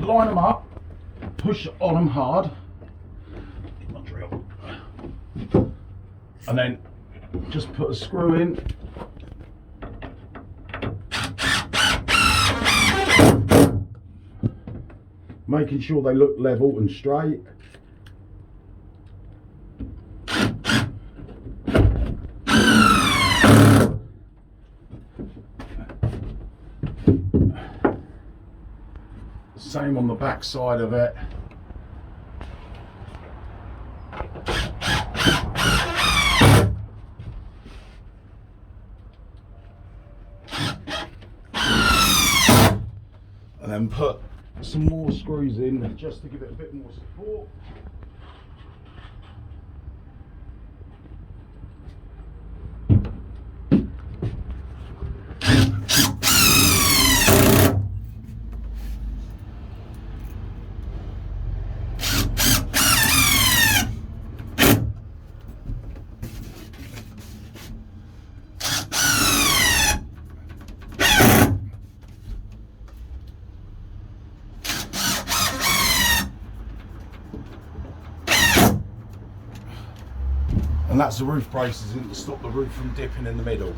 line them up, push on them hard, my drill, and then just put a screw in. Making sure they look level and straight. Same on the back side of it. And then put some more screws in just to give it a bit more support. And that's the roof braces in to stop the roof from dipping in the middle.